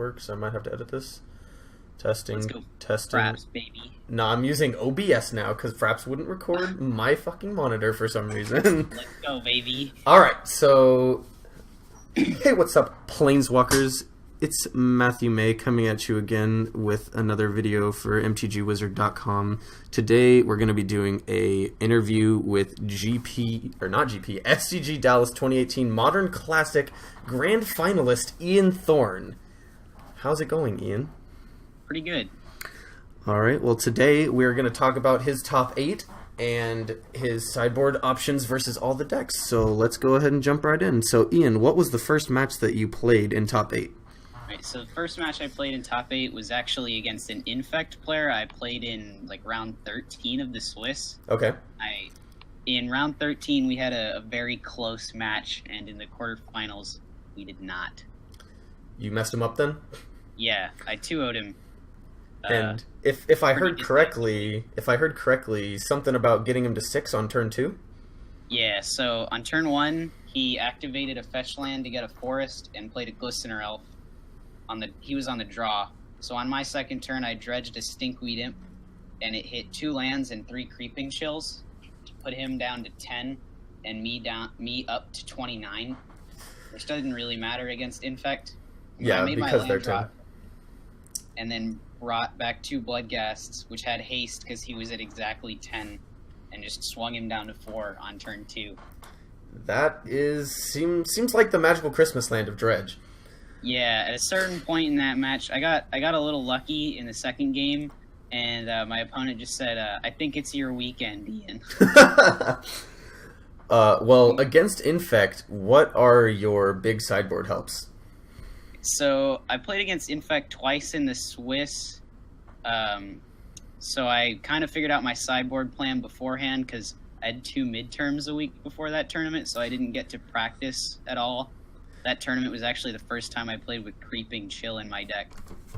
work, so I might have to edit this. Testing, Let's go. testing. Fraps, baby. No, I'm using OBS now because Fraps wouldn't record my fucking monitor for some reason. Let's go, baby. Alright, so... Hey, what's up, Planeswalkers? It's Matthew May coming at you again with another video for MTGWizard.com. Today, we're going to be doing a interview with SCG Dallas 2018 Modern Classic Grand Finalist Ian Thorne. How's it going, Ian? Pretty good. Alright, well today we're going to talk about his top 8 and his sideboard options versus all the decks. So let's go ahead and jump right in. So Ian, what was the first match that you played in top 8? Alright, so the first match I played in top 8 was actually against an Infect player. I played in like round 13 of the Swiss. Okay. In round 13 we had a very close match, and in the quarterfinals we did not. You messed him up then? Yeah, I 2-0'd him. And if I heard correctly, something about getting him to 6 on turn 2? Yeah, so on turn 1, he activated a fetch land to get a forest and played a Glistener Elf. He was on the draw. So on my second turn, I dredged a Stinkweed Imp, and it hit 2 lands and 3 Creeping Chills to put him down to 10 and me up to 29, which doesn't really matter against Infect. Yeah, because they're 10. And then brought back 2 Bloodghasts, which had haste because he was at exactly 10, and just swung him down to 4 on turn 2. That seems like the magical Christmas land of Dredge. Yeah, at a certain point in that match, I got a little lucky in the second game, and my opponent just said, "I think it's your weekend, Ian." Well, against Infect, what are your big sideboard helps? So I played against Infect twice in the Swiss, so I kind of figured out my sideboard plan beforehand because I had 2 midterms a week before that tournament, so I didn't get to practice at all. That tournament was actually the first time I played with Creeping Chill in my deck.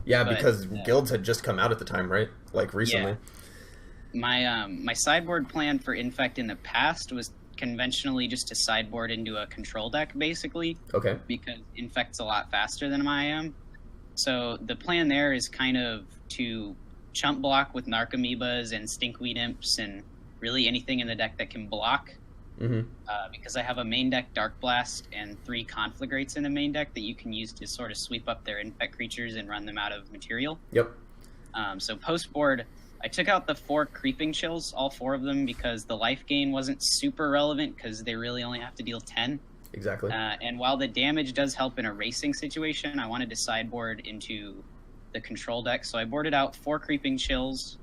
Yeah, because guilds had just come out at the time, right? Like recently. Yeah. My sideboard plan for Infect in the past was conventionally just to sideboard into a control deck, basically. Okay. Because Infect's a lot faster than I am. So the plan there is kind of to chump block with Narcomoebas and Stinkweed Imps and really anything in the deck that can block. Mm-hmm. Because I have a main deck Dark Blast and 3 Conflagrates in the main deck that you can use to sort of sweep up their Infect creatures and run them out of material. Yep. So post-board, I took out the 4 Creeping Chills, all 4 of them, because the life gain wasn't super relevant because they really only have to deal 10. Exactly. And while the damage does help in a racing situation, I wanted to sideboard into the control deck. So I boarded out 4 Creeping Chills,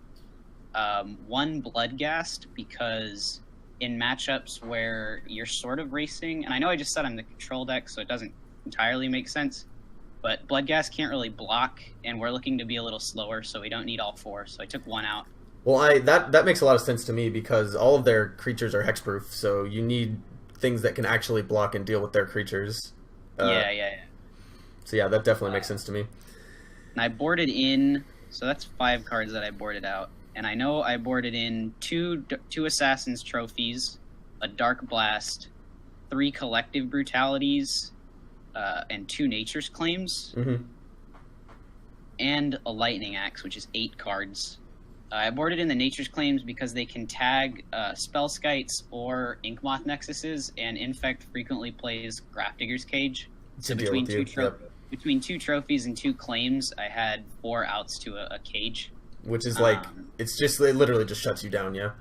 1 Bloodghast, because in matchups where you're sort of racing, and I know I just said I'm the control deck, so it doesn't entirely make sense, but Bloodghast can't really block, and we're looking to be a little slower, so we don't need all 4, so I took 1 out. Well, that makes a lot of sense to me because all of their creatures are hexproof, so you need things that can actually block and deal with their creatures. Yeah. So yeah, that definitely makes sense to me. And I boarded in, so that's 5 cards that I boarded out. And I know I boarded in 2 Assassin's Trophies, a Dark Blast, 3 Collective Brutalities, and 2 Nature's Claims, Mm-hmm. and a Lightning Axe, which is 8 cards. I boarded in the Nature's Claims because they can tag Spellskites or Inkmoth Nexuses, and Infect frequently plays Grafdigger's Cage. So between 2 trophies and 2 claims, I had 4 outs to a cage. Which is like, it literally just shuts you down, yeah?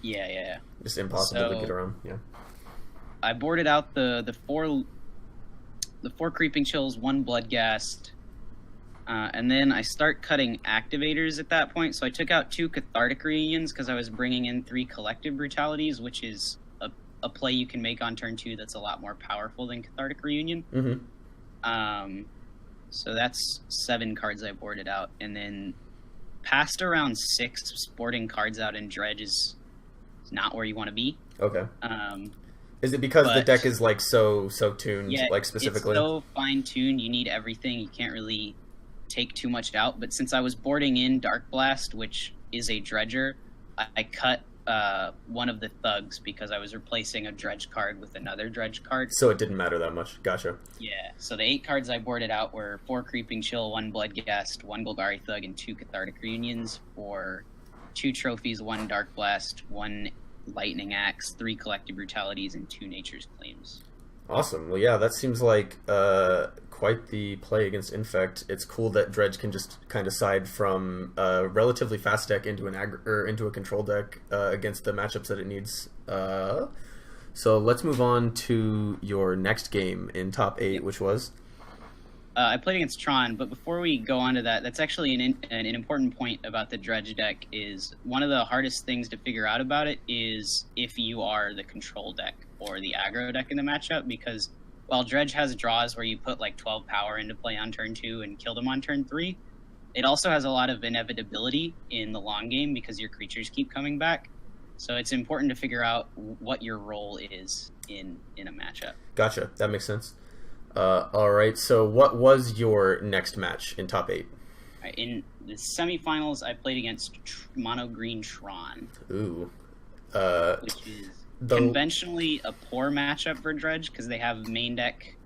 Yeah. Just impossible to get around, yeah. I boarded out the 4 Creeping Chills, 1 Bloodghast, and then I start cutting activators at that point. So I took out 2 Cathartic Reunions because I was bringing in 3 Collective Brutalities, which is a play you can make on turn 2 that's a lot more powerful than Cathartic Reunion. Mm-hmm. So that's 7 cards I boarded out, and then past around 6, sporting cards out in Dredge is not where you want to be. Okay. Is it because the deck is like so tuned, yeah, like specifically? It's so fine-tuned, you need everything, you can't really take too much out. But since I was boarding in Dark Blast, which is a dredger, I cut one of the thugs because I was replacing a dredge card with another dredge card. So it didn't matter that much. Gotcha. Yeah, so the 8 cards I boarded out were 4 Creeping Chill, 1 Bloodghast, 1 Golgari Thug, and 2 Cathartic Reunions for 2 trophies, 1 Dark Blast, 1 Lightning Axe, 3 Collective Brutalities, and 2 Nature's Claims. Awesome. Well, yeah, that seems like quite the play against Infect. It's cool that Dredge can just kind of side from a relatively fast deck into into a control deck against the matchups that it needs. So let's move on to your next game in top 8, which was? I played against Tron, but before we go on to that, that's actually an important point about the Dredge deck. Is one of the hardest things to figure out about it is if you are the control deck or the aggro deck in the matchup, because while Dredge has draws where you put like 12 power into play on turn 2 and kill them on turn 3, it also has a lot of inevitability in the long game because your creatures keep coming back. So it's important to figure out what your role is in a matchup. Gotcha. That makes sense. All right, so what was your next match in top 8? In the semifinals, I played against Mono Green Tron. Ooh. Which is conventionally a poor matchup for Dredge because they have main deck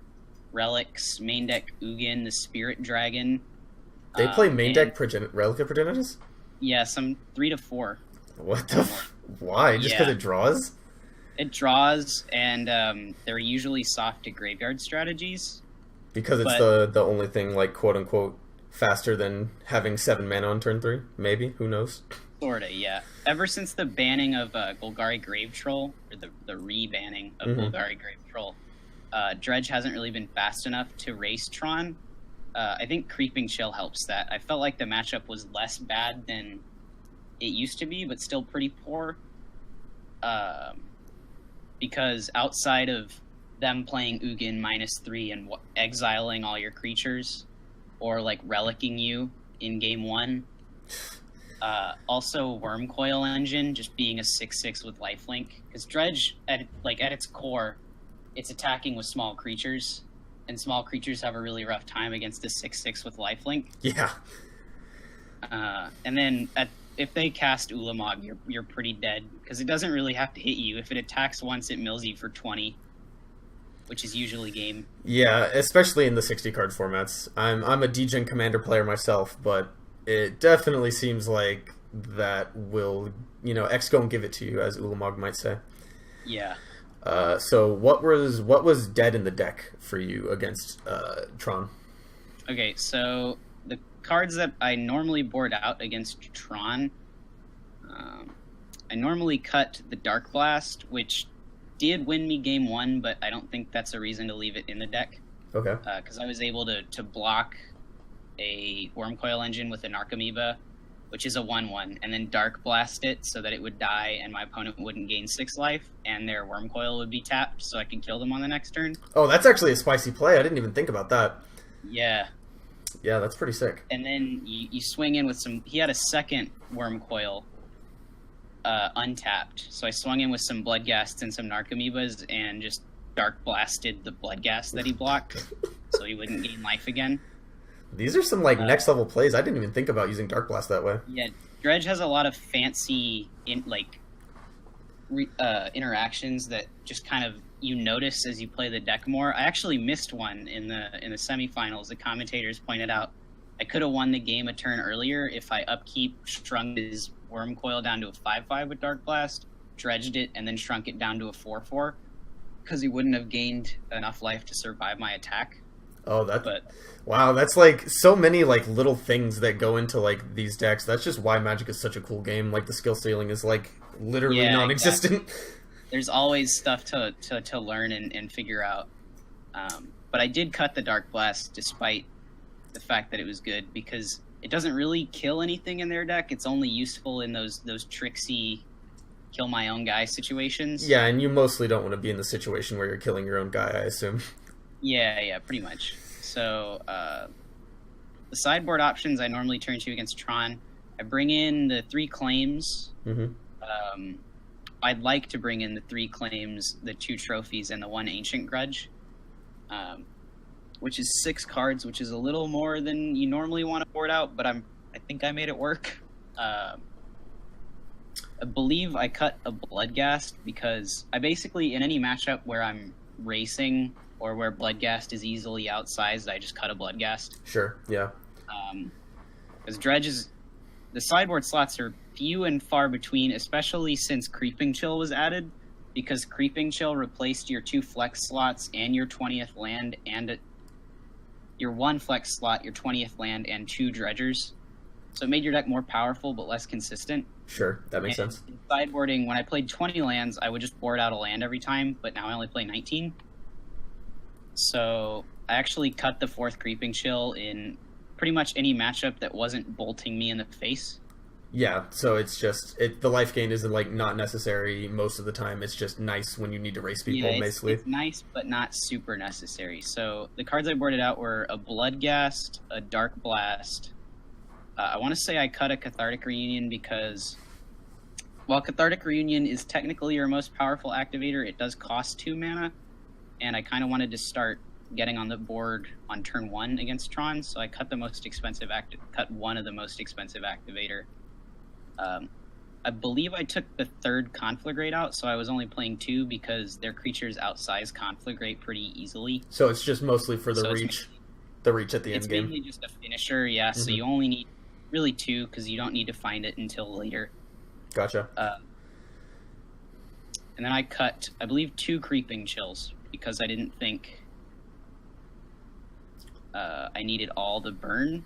Relics, main deck Ugin, the Spirit Dragon. They play main deck Relic of Progenitus? Yeah, some 3 to 4. What the why? Just because it draws? It draws, and they're usually soft to graveyard strategies. Because it's the only thing, like, quote-unquote, faster than having 7 mana on turn 3? Maybe? Who knows? Sorta, yeah. Ever since the banning of Golgari Grave Troll, or the re-banning of Golgari Grave Troll, Dredge hasn't really been fast enough to race Tron. I think Creeping Chill helps that. I felt like the matchup was less bad than it used to be, but still pretty poor. Because outside of them playing Ugin -3 and exiling all your creatures, or like relicking you in game 1, also Wormcoil Engine just being a 6/6 with lifelink, because Dredge at its core, it's attacking with small creatures, and small creatures have a really rough time against a 6/6 with lifelink. Yeah. And then if they cast Ulamog, you're pretty dead, because it doesn't really have to hit you. If it attacks once, it mills you for 20, which is usually game. Yeah, especially in the 60-card formats. I'm a Degen Commander player myself, but it definitely seems like that will, X go and give it to you, as Ulamog might say. Yeah. So what was dead in the deck for you against Tron? Okay, so the cards that I normally board out against Tron, I normally cut the Dark Blast, which did win me game 1, but I don't think that's a reason to leave it in the deck. Okay. Because I was able to block a Wormcoil Engine with an Archamoeba, which is a 1/1, and then Dark Blast it so that it would die and my opponent wouldn't gain 6 life, and their Wormcoil would be tapped so I could kill them on the next turn. Oh, that's actually a spicy play. I didn't even think about that. Yeah. Yeah, that's pretty sick. And then you swing in with some... He had a second Wormcoil untapped, so I swung in with some Bloodghasts and some Narcomoebas and just Dark Blasted the Bloodghast that he blocked so he wouldn't gain life again. These are some next level plays. I didn't even think about using Dark Blast that way. Yeah, Dredge has a lot of fancy interactions that just kind of you notice as you play the deck more. I actually missed one in the semifinals. The commentators pointed out I could have won the game a turn earlier if I upkeep shrunk his Wormcoil down to a 5/5 with Dark Blast, dredged it, and then shrunk it down to a 4/4, because he wouldn't have gained enough life to survive my attack. Oh, wow, that's so many little things that go into these decks. That's just why Magic is such a cool game. The skill ceiling is literally non-existent. Exactly. There's always stuff to learn and figure out. But I did cut the Dark Blast despite the fact that it was good, because it doesn't really kill anything in their deck. It's only useful in those tricksy kill my own guy situations. Yeah, and you mostly don't want to be in the situation where you're killing your own guy, I assume. Yeah, pretty much. So, the sideboard options I normally turn to against Tron, I bring in the 3 claims. Mm-hmm. I'd like to bring in the 3 claims, the 2 trophies, and the 1 Ancient Grudge, which is 6 cards, which is a little more than you normally want to board out, but I think I made it work. I believe I cut a Bloodghast because I basically, in any matchup where I'm racing or where Bloodghast is easily outsized, I just cut a Bloodghast. Sure, yeah. Because the sideboard slots are few and far between, especially since Creeping Chill was added, because Creeping Chill replaced your 2 flex slots and your 20th land, and your 1 flex slot, your 20th land, and 2 dredgers. So it made your deck more powerful but less consistent. Sure, that makes sense. In sideboarding, when I played 20 lands, I would just board out a land every time, but now I only play 19. So I actually cut the 4th Creeping Chill in pretty much any matchup that wasn't bolting me in the face. Yeah, so it's just the life gain isn't like not necessary most of the time. It's just nice when you need to race people, basically. It's nice, but not super necessary. So the cards I boarded out were a Bloodghast, a Dark Blast. I want to say I cut a Cathartic Reunion because, while Cathartic Reunion is technically your most powerful activator, it does cost 2 mana, and I kind of wanted to start getting on the board on turn 1 against Tron, so I cut the most expensive cut one of the most expensive activator. I believe I took the 3rd Conflagrate out, so I was only playing 2 because their creatures outsize Conflagrate pretty easily. So it's just mostly for the reach at the end game. It's mainly just a finisher, yeah. Mm-hmm. So you only need really 2 because you don't need to find it until later. Gotcha. And then I cut, I believe, 2 Creeping Chills because I didn't think I needed all the burn,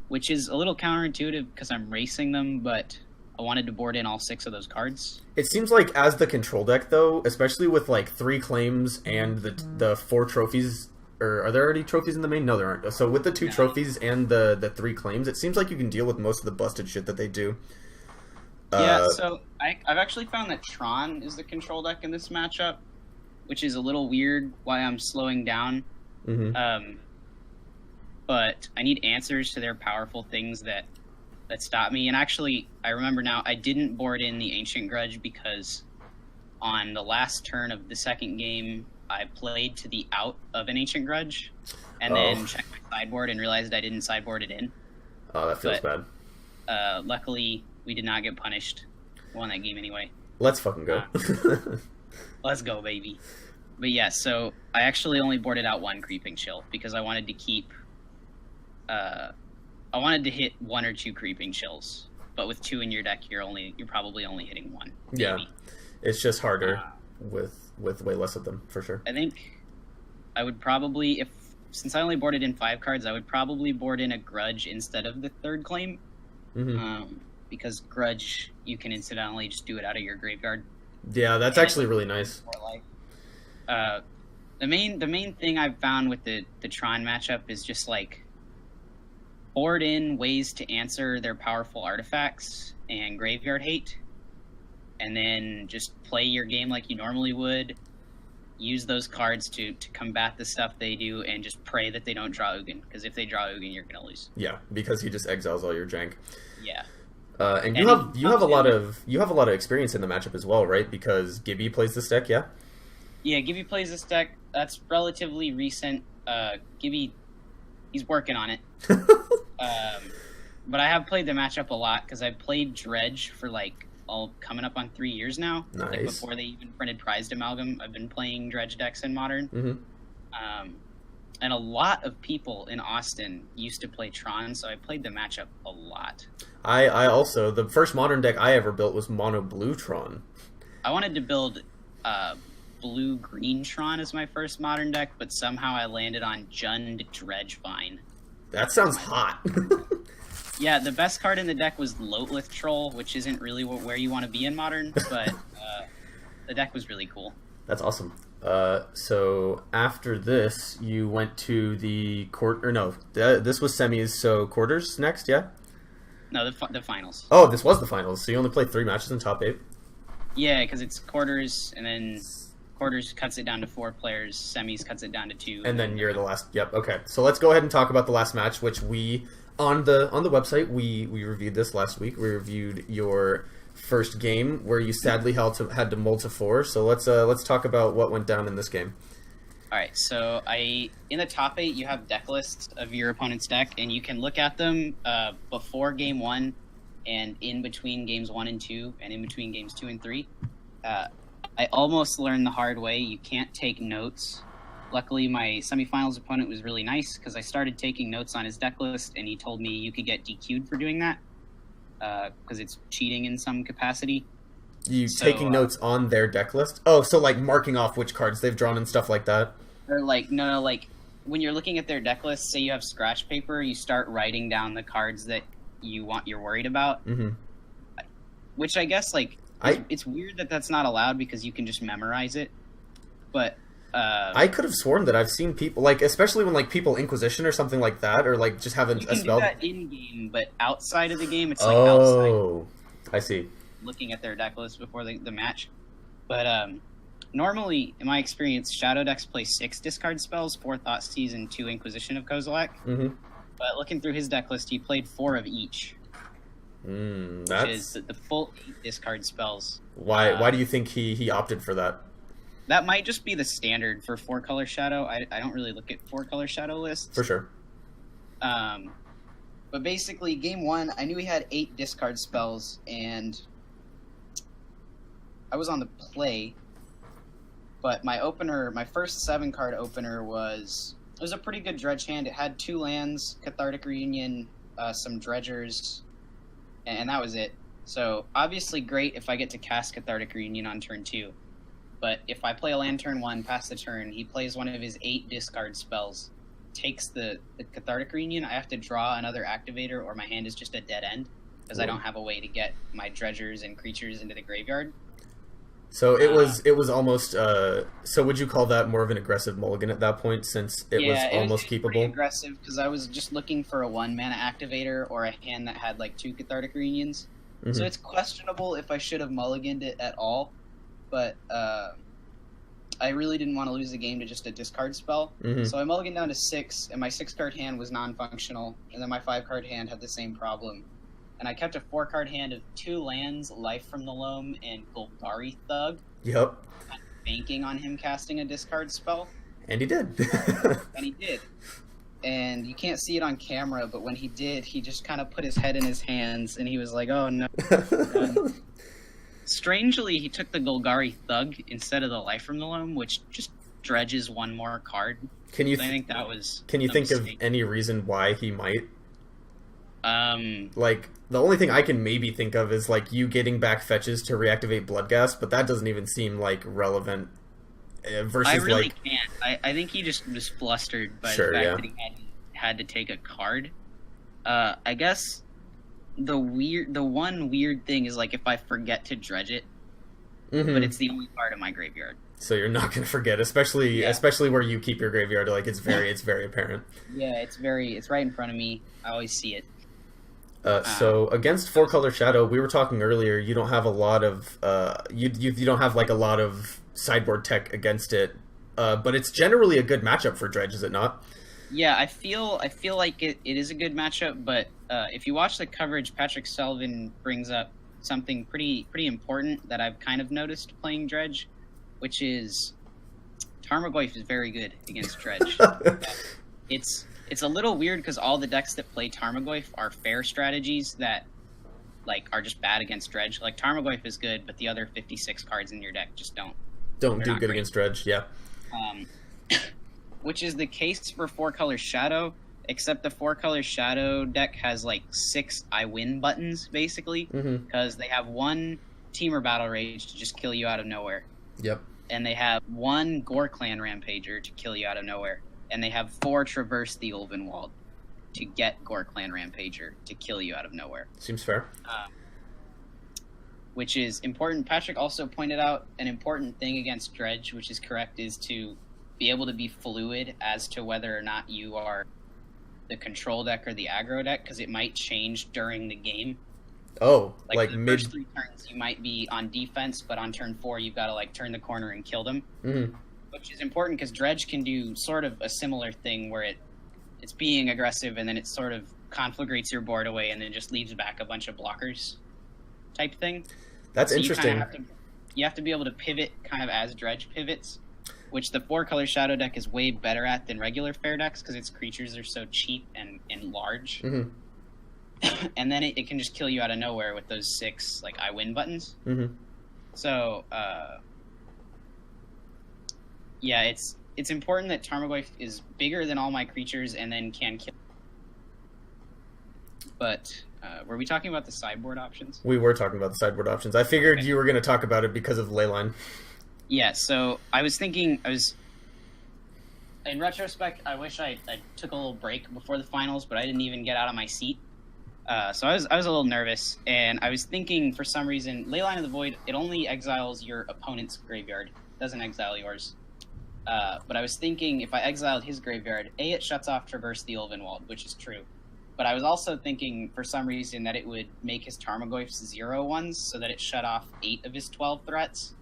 which is a little counterintuitive because I'm racing them, but I wanted to board in all 6 of those cards. It seems like as the control deck, though, especially with like 3 claims and the 4 trophies, or are there already trophies in the main? No, there aren't. So with the 2 trophies and the 3 claims, it seems like you can deal with most of the busted shit that they do. Yeah, so I've actually found that Tron is the control deck in this matchup, which is a little weird why I'm slowing down. Mm-hmm. But I need answers to their powerful things that stop me. And actually, I remember now, I didn't board in the Ancient Grudge because on the last turn of the 2nd game, I played to the out of an Ancient Grudge, and then checked my sideboard and realized I didn't sideboard it in. Oh, that feels bad. Luckily, we did not get punished. We won that game anyway. Let's fucking go. Let's go, baby. But yeah, so I actually only boarded out 1 Creeping Chill because I wanted to keep... I wanted to hit 1 or 2 Creeping Chills, but with 2 in your deck, you're probably only hitting 1. Maybe. Yeah, it's just harder with way less of them, for sure. I think I would probably, since I only boarded in 5 cards, I would probably board in a Grudge instead of the 3rd claim. Mm-hmm. Because Grudge, you can incidentally just do it out of your graveyard. Yeah, that's actually really nice. The main thing I've found with the Tron matchup is just like board in ways to answer their powerful artifacts and graveyard hate, and then just play your game like you normally would. Use those cards to combat the stuff they do, and just pray that they don't draw Ugin, because if they draw Ugin, you're gonna lose. Yeah, because he just exiles all your jank. Yeah. And you have a lot of experience in the matchup as well, right? Because Gibby plays this deck, yeah. Yeah, Gibby plays this deck. That's relatively recent. Gibby, he's working on it. But I have played the matchup a lot because I've played Dredge for coming up on 3 years now. Nice. Like before they even printed Prized Amalgam, I've been playing Dredge decks in Modern. Mm-hmm. And a lot of people in Austin used to play Tron, so I played the matchup a lot. I also, the first Modern deck I ever built was Mono Blue Tron. I wanted to build Blue-Green Tron as my first Modern deck, but somehow I landed on Jund Dredge Vine. That sounds hot. Yeah, the best card in the deck was Loatlith Troll, which isn't really where you want to be in Modern, but the deck was really cool. That's awesome. So after this, you went to the this was semis, so quarters next, yeah? No, the finals. Oh, this was the finals, so you only played 3 matches in top 8? Yeah, because it's quarters, and then quarters cuts it down to 4 players, semis cuts it down to 2. And then you're the last, yep, okay. So let's go ahead and talk about the last match, which we, on the website, we reviewed this last week. We reviewed your first game, where you sadly had to mull to 4. So let's talk about what went down in this game. All right, so in the top 8, you have deck lists of your opponent's deck, and you can look at them before game 1 and in between games 1 and 2, and in between games 2 and 3, I almost learned the hard way. You can't take notes. Luckily, my semifinals opponent was really nice because I started taking notes on his deck list, and he told me you could get DQ'd for doing that because it's cheating in some capacity. Taking notes on their deck list? Oh, so like marking off which cards they've drawn and stuff like that? Or like, no, like when you're looking at their deck list, say you have scratch paper, you start writing down the cards that you're worried about. Mm-hmm. Which I guess, like, it's weird that that's not allowed because you can just memorize it. But I could have sworn that I've seen people, like, especially when like people Inquisition or something like that, or like just have a spell. You can do that in game, but outside of the game, it's like outside. Oh, I see. Looking at their deck list before the match, but normally, in my experience, Shadow decks play 6 discard spells, 4 Thoughtseize, and 2 Inquisition of Kozilek. Mm-hmm. But looking through his deck list, he played 4 of each. Which is the full 8 discard spells. Why do you think he opted for that? That might just be the standard for 4-color Shadow. I don't really look at 4-color Shadow lists. For sure. But basically, game 1, I knew he had 8 discard spells, and I was on the play. But my first 7-card opener was a pretty good dredge hand. It had 2 lands, Cathartic Reunion, some dredgers, and that was it. So obviously great if I get to cast Cathartic Reunion on turn 2. But if I play a land turn 1, pass the turn, he plays one of his 8 discard spells, takes the Cathartic Reunion, I have to draw another activator or my hand is just a dead end because I don't have a way to get my dredgers and creatures into the graveyard. So it was almost. So would you call that more of an aggressive mulligan at that point, since it was almost keepable? Pretty aggressive because I was just looking for a 1-mana activator or a hand that had like 2 Cathartic Reunions. Mm-hmm. So it's questionable if I should have mulliganed it at all, but I really didn't want to lose the game to just a discard spell. Mm-hmm. So I mulliganed down to 6, and my 6-card hand was non-functional, and then my 5-card hand had the same problem. And I kept a 4-card hand of 2 lands, Life from the Loam, and Golgari Thug. Yep. Banking on him casting a discard spell. And he did. And he did. And you can't see it on camera, but when he did, he just kind of put his head in his hands, and he was like, oh no. Strangely, he took the Golgari Thug instead of the Life from the Loam, which just dredges 1 more card. I think that was Can you think mistake. Of any reason why he might? Like, the only thing I can maybe think of is, like, you getting back fetches to reactivate Bloodghast, but that doesn't even seem, like, relevant. Versus, I really can't. I think he just was flustered by the fact that he had to take a card. I guess the one weird thing is, like, if I forget to dredge it, but it's the only part of my graveyard. So you're not going to forget, especially where you keep your graveyard. Like, it's very apparent. Yeah, it's right in front of me. I always see it. So against 4-color Shadow, we were talking earlier. You don't have a lot of you don't have like a lot of sideboard tech against it, but it's generally a good matchup for Dredge, is it not? Yeah, I feel like it is a good matchup, but if you watch the coverage, Patrick Sullivan brings up something pretty important that I've kind of noticed playing Dredge, which is Tarmogoyf is very good against Dredge. It's a little weird because all the decks that play Tarmogoyf are fair strategies that, like, are just bad against Dredge. Like, Tarmogoyf is good, but the other 56 cards in your deck just don't do good great against Dredge, yeah. Which is the case for 4-color Shadow, except the 4-color Shadow deck has, like, 6 I win buttons, basically, because they have 1 Teamer Battle Rage to just kill you out of nowhere. Yep. And they have 1 Gore Clan Rampager to kill you out of nowhere. And they have 4 Traverse the Ulvenwald to get Gore Clan Rampager to kill you out of nowhere. Seems fair. Which is important. Patrick also pointed out an important thing against Dredge, which is correct, is to be able to be fluid as to whether or not you are the control deck or the aggro deck, because it might change during the game. Oh, like the first 3 turns you might be on defense, but on turn 4 you've got to, like, turn the corner and kill them. Mm-hmm. Which is important because Dredge can do sort of a similar thing where it's being aggressive and then it sort of conflagrates your board away and then just leaves back a bunch of blockers type thing. That's interesting. You have to be able to pivot kind of as Dredge pivots, which the 4-color Shadow deck is way better at than regular fair decks because its creatures are so cheap and large. Mm-hmm. and then it can just kill you out of nowhere with those 6 like I win buttons. Mm-hmm. So yeah, it's important that Tarmogoyf is bigger than all my creatures and then can kill. But were we talking about the sideboard options? We were talking about the sideboard options. I figured you were going to talk about it because of Leyline. Yeah, so I was thinking, in retrospect, I wish I took a little break before the finals, but I didn't even get out of my seat. So I was a little nervous, and I was thinking for some reason, Leyline of the Void, it only exiles your opponent's graveyard. It doesn't exile yours. But I was thinking if I exiled his graveyard, it shuts off Traverse the Ulvenwald, which is true. But I was also thinking for some reason that it would make his Tarmogoyfs 0/1s, so that it shut off 8 of his 12 threats.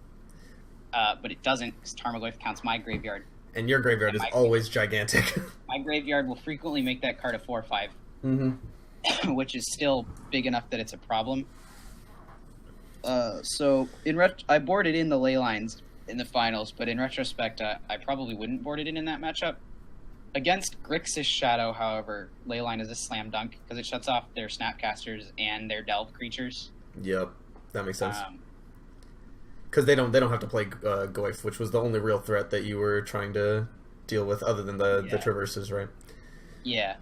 But it doesn't, because Tarmogoyf counts my graveyard. And your graveyard is always gigantic. My graveyard will frequently make that card a 4/5. Mm-hmm. Which is still big enough that it's a problem. So I boarded in the Leylines in the finals, but in retrospect, I probably wouldn't board it in that matchup. Against Grixis Shadow, however, Leyline is a slam dunk because it shuts off their Snapcasters and their Delve creatures. Yep, that makes sense. Because they don't have to play Goyf, which was the only real threat that you were trying to deal with, other than the traverses, right? Yeah.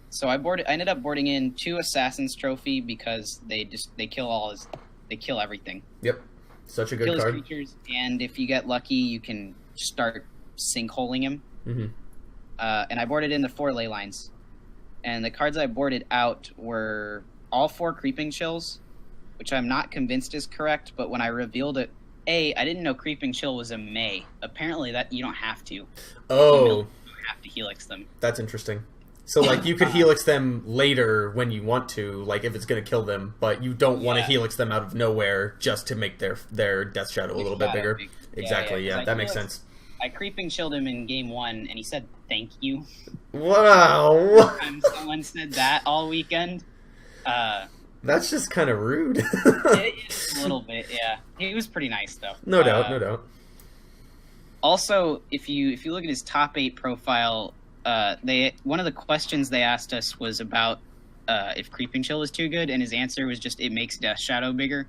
So I ended up boarding in 2 Assassin's Trophy because they kill everything. Yep, such a good kill card. His creatures, and if you get lucky, you can start sinkholing him. Mm-hmm. And I boarded in the 4 Leylines, and the cards I boarded out were all 4 Creeping Chills, which I'm not convinced is correct. But when I revealed it, I didn't know Creeping Chill was a May. Apparently, that you don't have to. Oh, you don't have to Helix them. That's interesting. So, like, you could Helix them later when you want to, like, if it's going to kill them, but you don't want to Helix them out of nowhere just to make their Death Shadow a little bit bigger. Exactly, yeah, that makes sense. I Creeping Chilled him in game 1, and he said, "Thank you." Wow! Someone said that all weekend. That's just kind of rude. A little bit, yeah. He was pretty nice, though. No doubt. Also, if you look at his top 8 profile, one of the questions they asked us was about if Creeping Chill was too good, and his answer was just it makes Death Shadow bigger.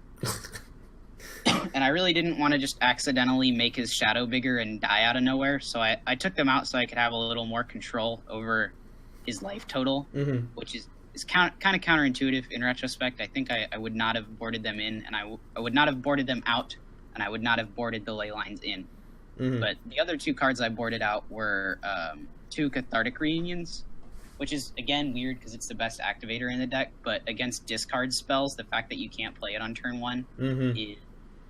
And I really didn't want to just accidentally make his shadow bigger and die out of nowhere, so I took them out so I could have a little more control over his life total, which is kind of counterintuitive in retrospect. I think I would not have boarded them in, and I would not have boarded them out, and I would not have boarded the Leylines in. But the other 2 cards I boarded out were 2 Cathartic Reunions, which is, again, weird because it's the best activator in the deck, but against discard spells, the fact that you can't play it on turn 1 is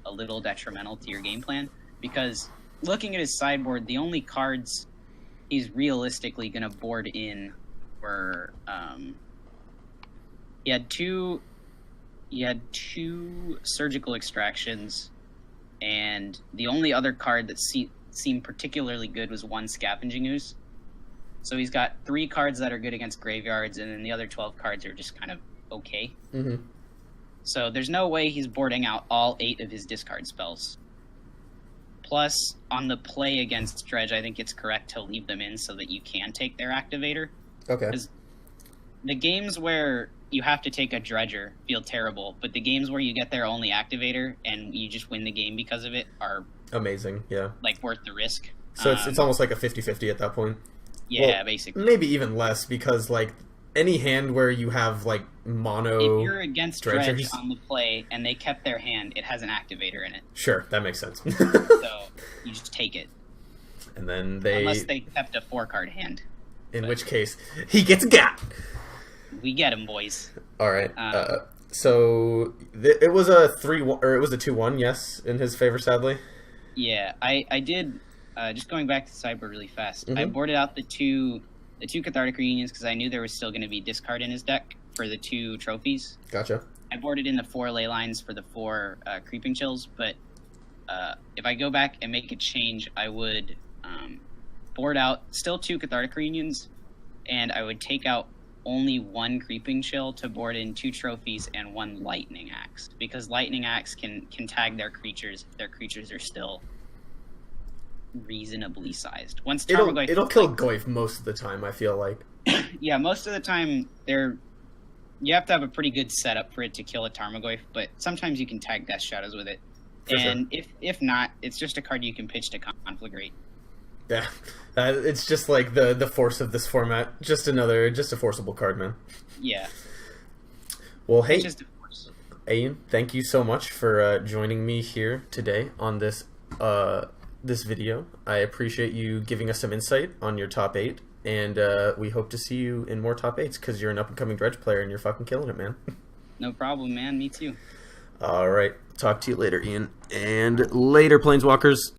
a little detrimental to your game plan, because looking at his sideboard, the only cards he's realistically going to board in were he had two surgical extractions, and the only other card that seemed particularly good was 1 Scavenging Ooze. So he's got 3 cards that are good against graveyards, and then the other 12 cards are just kind of okay. So there's no way he's boarding out all 8 of his discard spells. Plus, on the play against Dredge, I think it's correct to leave them in so that you can take their activator. Okay. Because the games where you have to take a Dredger feel terrible, but the games where you get their only activator and you just win the game because of it are amazing, yeah. Like, worth the risk. So it's almost like a 50-50 at that point. Yeah, well, basically. Maybe even less, because, like, any hand where you have, like, mono... If you're against Dredge on the play and they kept their hand, it has an activator in it. Sure, that makes sense. So you just take it. And then Unless they kept a 4-card hand. In which case, he gets got! We get him, boys. Alright, so it was a 3-1, or it was a 2-1, yes, in his favor, sadly? Yeah, I did, just going back to Cyber really fast, I boarded out the two Cathartic Reunions because I knew there was still going to be discard in his deck for the 2 trophies. Gotcha. I boarded in the 4 Leylines for the 4 Creeping Chills, but if I go back and make a change, I would board out still 2 Cathartic Reunions, and I would take out only 1 Creeping Chill to board in 2 trophies and 1 Lightning Axe, because Lightning Axe can tag their creatures if their creatures are still reasonably sized. Once it'll kill Goyf most of the time, I feel like. Yeah, most of the time you have to have a pretty good setup for it to kill a Tarmogoyf, but sometimes you can tag Death Shadows with it. For and sure. if not, it's just a card you can pitch to Conflagrate. Yeah, it's just like the force of this format. Just a forcible card, man. Yeah. Well, hey, It's just a force. Ian, thank you so much for joining me here today on this this video. I appreciate you giving us some insight on your top 8, and we hope to see you in more top 8s because you're an up-and-coming Dredge player and you're fucking killing it, man. No problem, man. Me too. All right, talk to you later, Ian, and later, Planeswalkers.